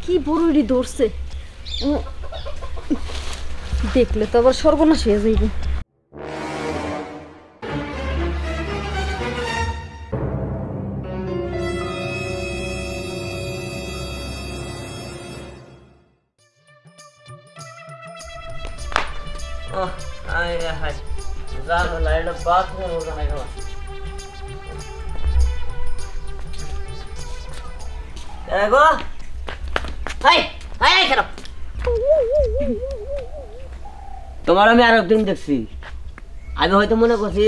কি বড়ই ধরছে, দেখলে তো আবার সর্বনাশ হয়ে যাইবে। তোমার আমি আর একদিন দেখছি, আমি হয়তো মনে করছি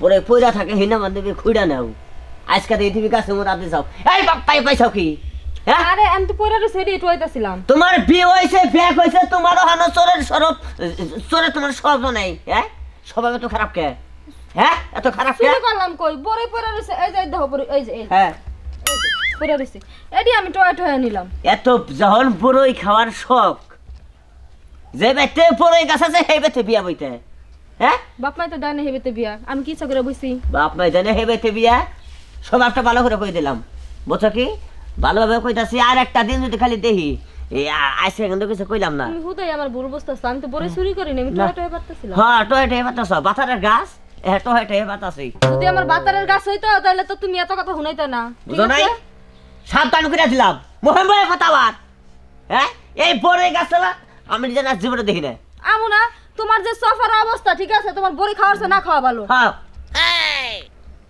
পরে পয়রা থাকে হিনা বান্ধবী খুঁড়া নাও, আজকে তুমি গাছের মধ্যে আপনি যাও। এই বাপ্পাই পাইছাও কি? আরে আমি তো পয়রা সেটি একটু হইতাছিলাম। তোমার বিয়ে হয়েছে, ব্যাগ হয়েছে, তোমারও হানো চোরের সরব, চোরের তোমার স্বভাব নাই। হ্যাঁ, স্বভাব এত খারাপ কে? হ্যাঁ, এত খারাপ কে? শুরু করলাম কই বড়ই পয়রা রইছে, এই যে দেখো বড়ই, এই যে হ্যাঁ পয়রা রইছে, এডি আমি টয় টয় নিলাম। এত যখন বড়ই খাওয়ার শখ, যে বেতে বড়ই গাছ আছে সেই বেতে বিয়া বইতে। হ্যাঁ, বাপ মাই তো ডানে হেবেতে বিয়া, আমি কি ইচ্ছা করে বইছি? বাপ মাই জানে সেই বেতে বিয়া, স্বভাবটা ভালো করে কই দিলাম, বুঝছো কি? ভালোভাবে কইতাছি। আর একটা দিন যদি খালি দেখি এই আইসে কিন্তু কিছু কইলাম না। তুমি হুদাই আমার ভুল বুঝতাছ, আমি তো বড়ই চুরি করি না, আমি টয় টয় পারতেছিলাম। হ্যাঁ, টয় টয় পাতাছ, বাতারের গাছ টয় টয় পাতাছি। যদি আমার বাতারের গাছ হইতো তাহলে তো তুমি এত কথা শুনাইতে না। বুঝো নাই? সাবধান করে দিলাম, মোহাম্মদের কথা আবার। হ্যাঁ, এই বড়ই গাছ আমি নিজে না জীবনে দেখি না। আমু না, তোমার যে সোফার অবস্থা ঠিক আছে, তোমার বড়ি খাওয়ারছে না খাওয়া ভালো। হ্যাঁ,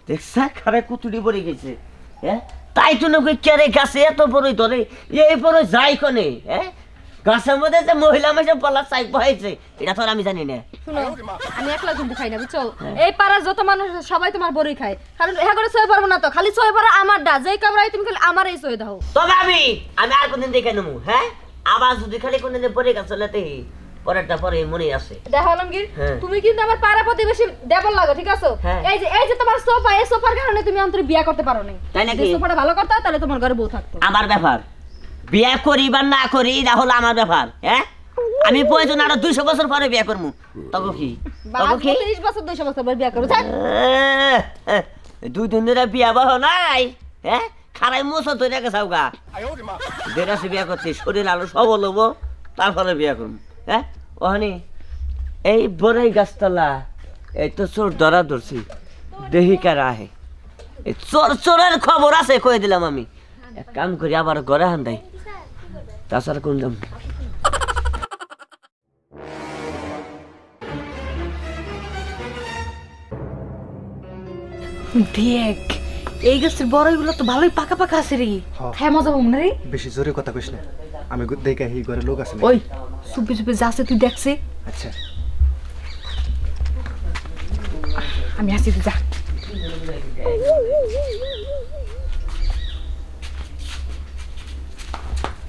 দেখছা খারে কুতুড়ি পড়ে গেছে। হ্যাঁ, তাই তো নাকি কেরে গাছে এত বড়ই ধরে, এই বড়ই যাই কনে? হ্যাঁ, গাছের মধ্যে যে মহিলা মেশে বলা চাই পাইছে এটা তো আমি জানি না। শুনো, আমি একলা কিন্তু খাই না, বুঝছো? এই পাড়ার যত মানুষ সবাই তোমার বড়ি খায়, কারণ হ্যাঁ করে সই পারবো না তো, খালি সই পারো আমার ডা, যেই কামড়াই তুমি খালি আমারই সই দাও। তবে আমি আর কোনদিন দেখে নেবো। হ্যাঁ, আবার যদি খালি কোনদিন পরে গাছ চলাতে পরেরটা পরে মনে আছে। দেখো আলমগীর, তুমি কিন্তু আমার পাড়া প্রতিবেশী দেবল লাগো, ঠিক আছে? এই যে তোমার সোফা, এই সোফার কারণে তুমি অন্তরে বিয়া করতে পারো না। তাই নাকি? সোফাটা ভালো করতে তাহলে তোমার ঘরে বউ থাকতো। আমার ব্যাপার, বিয়া করি বা না করি এটা হলো আমার ব্যাপার। হ্যাঁ, আমি প্রয়োজন আরো 200 বছর পরে বিয়া করবো, তবে কি? তবে কি 30 বছর 200 বছর পরে বিয়া করো? 2 দিন ধরে বিয়া বহ নাই। হ্যাঁ, খারাই মোছো ধরে গেছাও গা, দেড়াসে বিয়া করছি, শরীর আলো সবল হবো, তারপরে বিয়া করবো। হ্যাঁ, ওখানে এই বড়ই গাছতলা এই তো চোর ধরা ধরছি, দেহি কারা আহে, এই চোরের খবর আছে কয়ে দিলাম আমি। এক কাম করি আবার ঘরে হান্দাই, তাছাড়া কোন যাম। দেখ, এই গাছের বড়ইগুলো তো ভালোই পাকা পাকা আছে রে। হ্যাঁ, মজা পাবো না রে। বেশি জোরে কথা কইস না, আমি দেখে এই ঘরে লোক আছে। ওই চুপে চুপে যাচ্ছে, তুই দেখছে। আচ্ছা, আমি আসি, তুই যা।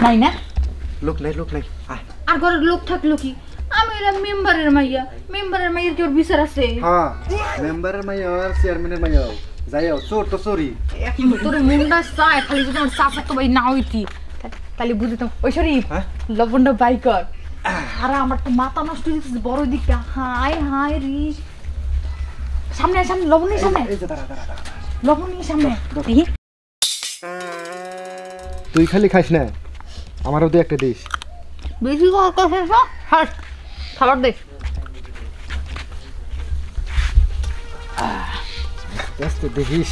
নাই না লোক নাই, লোক নাই। আর ঘরের লোক থাকলো কি? আমি এরা মেম্বারের মাইয়া, মেম্বারের মাইয়ের কি ওর বিচার আছে? হ্যাঁ, মেম্বারের মাইয়া আর চেয়ারম্যানের মাইয়া যাইও, চোর তো চোরি। তোর মুন্ডা চায়, খালি যদি আমার চাচা তো ভাই না হইতি তাহলে বুঝতাম। ওই শরীফ, লবণটা বাই কর। আর আমার তো মাথা নষ্ট হয়ে গেছে বড় দিকটা। হাই হাই রে, সামনে সামনে লবণের সামনে, লবণের সামনে। তুই খালি খাইস না, আমারও দে একটা দিস। বেশি খাবার দে। আস্তে দেখিস।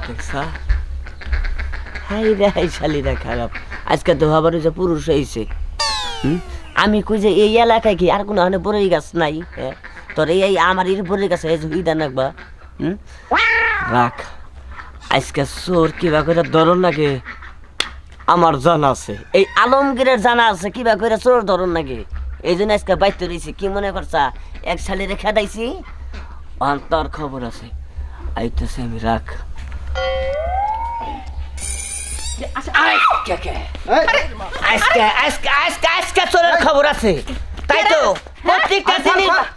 দেখছা, হাই রে হাই শালিরা খারাপ, আজকে তো আবার যে পুরুষ হয়েছে। আমি কই যে এই এলাকায় কি আর কোনো বড়ই গাছ নাই? হ্যাঁ, তোর এই আমার বড়ই গাছ হইদা নাকবা। রাখ, আজকে চোর কিবা করে ধরন লাগে আমার জানা আছে, এই আলমগীরের জানা আছে কিবা করে চোর ধরন লাগে। এই জন্য আজকে বাইতে রয়েছি। কি মনে করছা এক শালি রেখা দাইছি, তোর খবর আছে, আইতেছে আমি। রাখ, আজকে চোরের খবর আছে, তাই তো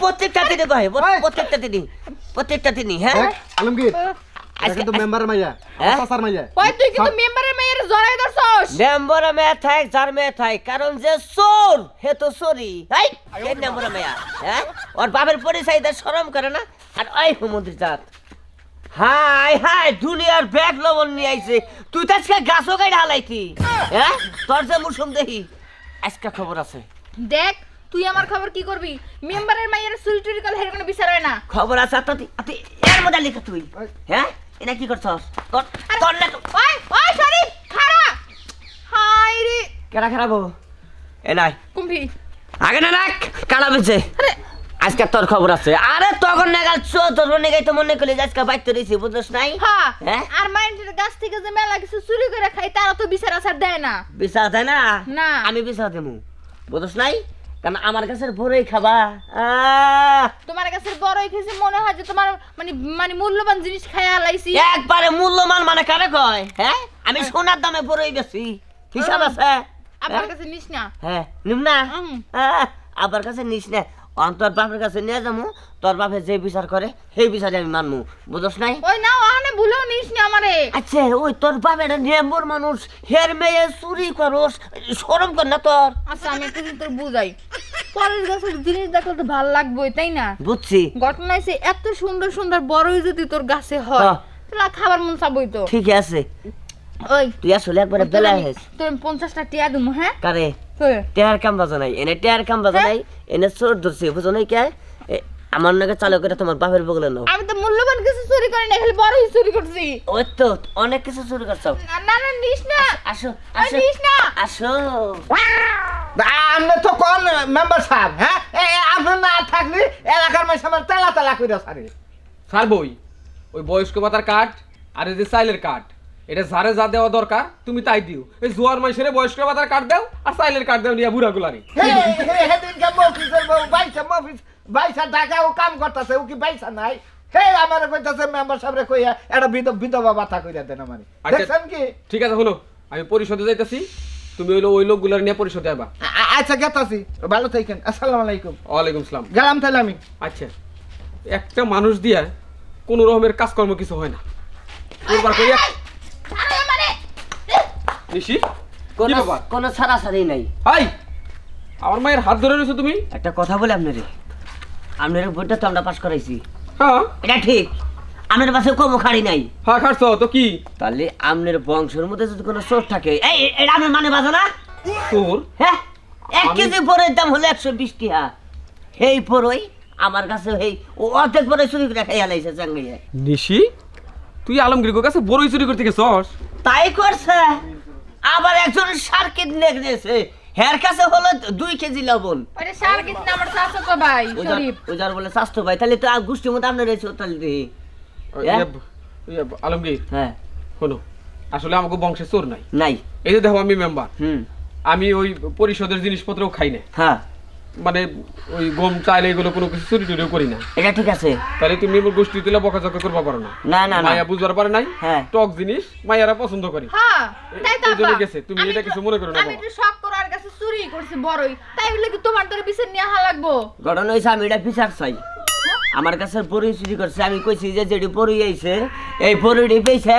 প্রত্যেকটা দিনই। হ্যাঁ, আলমগীর, এটা কিন্তু মেম্বারের মাইয়া হ্যাঁ? চাচার মাইয়া ওই তুই কিন্তু মেম্বারের মেয়ের জড়াই ধরছস মেম্বরে মেয়ে থাক যার মেয়ে থাক কারণ যে চোর হে তো চোরি হাই এই মেম্বরে মেয়া হ্যাঁ ওর বাপের পরিচয় দেয় শরম করে না আর ওই হুমন্ত্রী জাত হাই হাই দুনিয়ার ব্যাগ লবণ নিয়ে আইছে তুই তো আজকে গাছও গাইড হালাইতি হ্যাঁ তোর যে মুসুম দেহি আজকে খবর আছে দেখ তুই আমার খবর কি করবি মেম্বারের মায়ের চুরি টুরি করলে হের কোনো বিচার হয় না খবর আছে আর তুই এর মধ্যে লিখে তুই হ্যাঁ এটা কি করছস তোর তোর না ওই ওই শরীফ খাড়া হাই রে কেডা খারাপ এ নাই কুম্ভি আগে না নাক কালা বেছে আজকে তোর খবর আছে আরে তখন নাগাল তোর নেগাই তো মনে করলি আজকে বাইতে রইছি বুঝছস নাই হ্যাঁ হ্যাঁ? আর মাইন্ডের গাছ থেকে যে মেলা কিছু চুরি করে খাই তারা তো বিচার আচার দেয় না বিচার দেয় না না। আমি বিচার দেবো বুঝছস নাই কারণ আমার কাছে বড়ই খাবা তোমার কাছে বড়ই খেয়েছে মনে হয় যে তোমার মানে মানে মূল্যবান জিনিস খাই আলাইছি একবারে মূল্যমান মানে কারে কয় হ্যাঁ আমি সোনার দামে বড়ই বেশি হিসাব আছে আমার কাছে নিস না হ্যাঁ নিম না হুম। আবার কাছে নিস না তোর বাপের কাছে নিয়ে যাবো তোর বাপে যে বিচার করে সেই বিচারে আমি মানবো বুঝছ নাই ওই না ওখানে ভুলেও নিস না আমারে আচ্ছা ওই তোর বাপের নেম্বর মানুষ হের মেয়ে চুরি করস শরম কর না তোর আচ্ছা আমি একটা জিনিস তোর বুঝাই পরের গাছের জিনিস দেখলে তো ভালো লাগবেই তাই না বুঝছি ঘটনা হয়েছে এত সুন্দর সুন্দর বড়ই যদি তোর গাছে হয় হ্যাঁ। তাহলে খাবার মন চাবই তো ঠিক আছে ওই তুই আসলে একবারে বেলা হেস তোর 50টা টিয়া দিমু হ্যাঁ কারে তোর টেয়ার কাম বাজা নাই এনে টেয়ার কাম বাজা নাই এনে চোর ধরছে বুঝো নাই কে আমার নাকি চালু করে তোমার বাপের বগলে নাও আমি তো মূল্যবান কিছু চুরি করি না খালি বড়ই চুরি করছি ওই তো অনেক কিছু চুরি করছো না না নিস না আসো ওই আসো নিস না আসো আপনি তো কোন মেম্বার সাহেব হ্যাঁ আপনি না থাকলে এলাকার মানুষ আমার তেলা তেলা করে সারে স্যার বই ওই বয়স্ক ভাতার কার্ড আর এই যে চাইলের কার্ড এটা যারে যা দেওয়া দরকার তুমি তাই দিও এই জোয়ার মাইসেরে বয়স্ক ভাতার কার্ড দাও আর চাইলের কার্ড দাও নিয়ে বুড়া গুলারি সেদিনকে মফিসের বউ বাইসা টাকা ও কাম করতেছে ও কি বাইসা নাই হে আমার কইতাছে মেম্বার সাহেবরে কইয়া একটা বিধবা ভাতা কইরা দেন আমারে আচ্ছা। দেখছেন কি ঠিক আছে হলো আমি পরিষদে যাইতাছি তুমি হইলো ওই লোকগুলার নিয়ে পরিষদে আইবা আচ্ছা গেতাছি ভালো থাকেন আসসালামু আলাইকুম ওয়ালাইকুম সালাম গেলাম তাহলে আমি আচ্ছা একটা মানুষ দিয়া কোন রকমের কাজকর্ম কিছু হয় না করবার কইয়া নিশি কি ব্যাপার কোনো ছাড়াছাড়ি নাই হাই আমার মায়ের হাত ধরে রয়েছো তুমি একটা কথা বলে আপনারে আপনার বইটা তো আমরা পাস করাইছি হ্যাঁ এটা ঠিক আপনার পাশে কমও খাড়ি নাই হ্যাঁ খাটছো তো কি তাহলে আপনার বংশের মধ্যে যদি কোনো চোর থাকে এই এটা আপনার মানে বাজে না তোর হ্যাঁ 1 কেজি পরের দাম হলো 120 টাকা এই পরই আমার কাছে এই ও অর্ধেক পরে চুরি করে খাইয়া লাইছে চাঙ্গাইয়া নিশি তুই আলমগীর কাছে বড়ই চুরি করতে গেছস তাই করছে আবার একজন সার্কিট নেগেছে হের কাছে হলো 2 কেজি লবণ ওরে সার কিছু না আমার চাচাতো ভাই শরীফ ওজার বলে স্বাস্থ্য ভাই তাহলে তো গোষ্ঠীর মধ্যে আপনার রয়েছে তাহলে দেখি আলমগীর হ্যাঁ শোনো আসলে আমাকে বংশে চোর নাই নাই এই যে দেখো আমি মেম্বার হুম আমি ওই পরিষদের জিনিসপত্রও খাই না হ্যাঁ মানে ওই গম চাইলে এগুলো কোনো কিছু চুরি টুরিও করি না এটা ঠিক আছে তাহলে তুমি আমার গোষ্ঠী তুলে বকাঝকা করবা পারো না না না না মায়া বুঝবার পারে নাই হ্যাঁ। টক জিনিস মায়ারা পছন্দ করে হ্যাঁ তাই তো এই জন্য আপা। গেছে, তুমি আমি এটা তো- কিছু মনে করো না আমি বাবা। একটু শখ করে আর কাছে চুরি করছি বড়ই তাই বলে কি তোমার তোর বিচার নিয়ে হা লাগবো ঘটনা হয়েছে আমি এটা বিচার চাই আমার কাছে বড়ি চুরি করছে আমি কইছি যে যেটি বড়ি আইছে এই বড়িটি পেয়েছে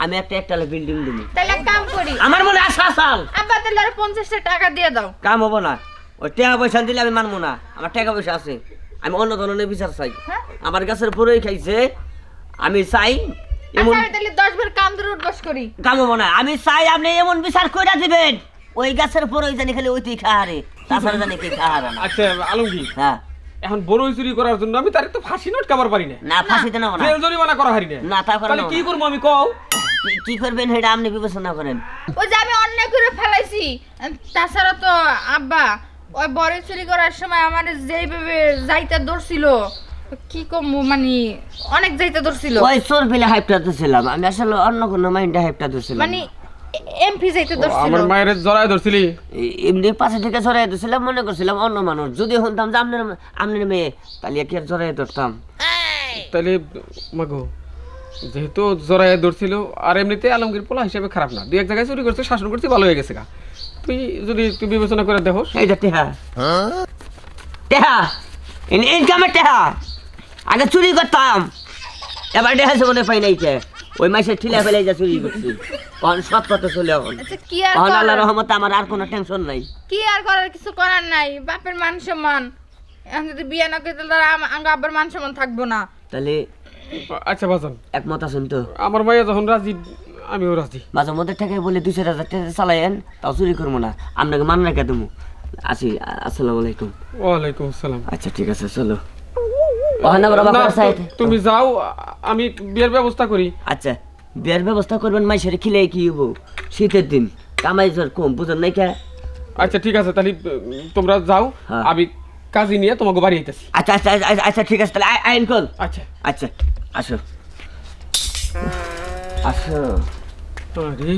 আমি একটা বিল্ডিং দিবি তাহলে এক কাম করি আমার মনে আশা আসাল আব্বা তাহলে আর 50টা টাকা দিয়ে দাও কাম হবো না ওই টাকা পয়সা দিলে আমি মানবো না আমার টাকা পয়সা আছে আমি অন্য ধরনের বিচার চাই হ্যাঁ? আমার গাছের বড়ই খাইছে আমি চাই এমন আচ্ছা আমি তাহলে 10 বার কাম ধরে উঠবস করি কাম হবো না আমি চাই আপনি এমন বিচার করে দিবেন ওই গাছের বড়ই জানি খালি ওইটি খাহারে তাছাড়া জানি কি খাহারে না আচ্ছা আলমগীর হ্যাঁ এখন বড়ই চুরি করার জন্য আমি তার তো ফাঁসি নোট কাবার পারি না না ফাঁসিতে নেবো না জেল জরিমানা করা হারি না না, তা করা তাহলে নেবো কি না। করবো আমি কও কি করবেন সেটা আপনি বিবেচনা করেন ওই যে আমি অন্যায় করে ফেলাইছি তাছাড়া তো আব্বা ওই বড়ই চুরি করার সময় আমার যেইভাবে যাইতে ধরছিল কি কম মানে অনেক যাইতে ধরছিল ওই চোর পেলে হাইপটা দিছিলাম আমি আসলে অন্য কোনো মাইন্ডে হাইপটা দিছিলাম মানে এমপি যাইতে ও, ধরছিল আমার মায়ের জড়ায় ধরছিলি এমনি পাশে থেকে জড়াই দিছিলাম মনে করছিলাম অন্য মানুষ যদি শুনতাম যে আপনার মেয়ে তাহলে কি আর জড়াই ধরতাম তাহলে মাগো যেহেতু জড়ায় ধরছিল আর এমনিতে আলমগীর পোলা হিসেবে খারাপ না দুই এক জায়গায় চুরি করছে শাসন করছে ভালো হয়ে গেছে গা তুই যদি তুই বিবেচনা করে দেখো এইটা টেহা টেহা ইনকামের টেহা আগে চুরি করতাম এবার টেহা মনে পাই নাই কে ওই মাসে ঠিলা ফেলে যা চুরি করছি কোন সব কথা চলে এখন আচ্ছা কি আর এখন করার? আল্লাহর রহমতে আমার আর কোনো টেনশন নাই কি আর করার, কিছু করার নাই, বাপের মান সম্মান। এখন যদি বিয়ে না করে তাহলে আমার আব্বার মান সম্মান থাকবো না। তাহলে আচ্ছা বাজান, একমত আছেন তো? আমার মাইয়া যখন রাজি আমিও রাজি। মাঝে মধ্যে থেকে বলে 2-4 হাজার টাকা চালাইন, তাও চুরি করবো না, আপনাকে মান রেখে দেবো। আসি, আসসালামু আলাইকুম। ওয়ালাইকুম আসসালাম। আচ্ছা ঠিক আছে, চলো। ওখানে আবার না, বাবার সাইড। তুমি যাও, আমি বিয়ের ব্যবস্থা করি। আচ্ছা, বিয়ের ব্যবস্থা করবেন, মাইসের খিলে কি হবো, শীতের দিন কামাই জোর কম, বুঝেন নাই কে? আচ্ছা ঠিক আছে, তাহলে তোমরা যাও, হ্যাঁ। আমি কাজী নিয়ে তোমাকে বাড়ি আইতেছি। আচ্ছা আচ্ছা আচ্ছা, আচ্ছা ঠিক আছে, তাহলে আইন কল। আচ্ছা। আচ্ছা, আসো আসো আরে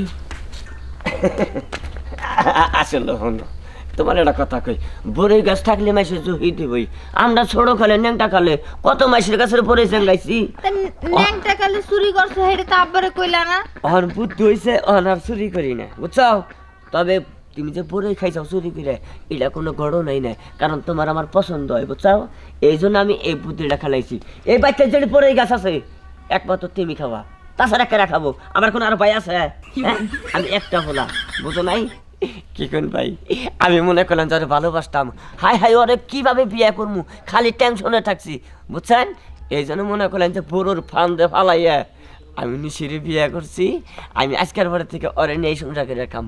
আসলে হলো তোমার একটা কথা কই, বড়ই গাছ থাকলে মাইসে জুহি দিবই। আমরা ছোট খালে ন্যাংটা খালে কত মাইসের গাছের পরে চেঙ্গাইছি। ন্যাংটা কালে চুরি করছে, হেডে তো আব্বারে কইলা না? অহন বুদ্ধি হয়েছে, অহন আর চুরি করি না, বুঝছো? তবে তুমি যে বড়ই খাইছাও চুরি করে, এটা কোনো ঘটনাই নাই, কারণ তোমার আমার পছন্দ হয়, বুঝছো? এই জন্য আমি এই বুদ্ধিটা খেলাইছি। এই বাচ্চার যেটি বড়ই গাছ আছে একমাত্র তুমি খাওয়া, তাছাড়া কেরা খাবো? আমার কোনো আর ভাই আছে? হ্যাঁ, আমি একটা হলাম, বুঝো নাই? কি কোন ভাই, আমি মনে করলাম যে ওরে ভালোবাসতাম, হাই হাই ওরে কিভাবে বিয়ে করবো খালি টেনশনে থাকছি, বুঝছেন? এই জন্য মনে করলাম যে বড়োর ফান্দে ফালাইয়া আমি নিশিরে বিয়ে করছি। আমি আজকের পরে থেকে ওরে নিয়ে সংসার করে খাম।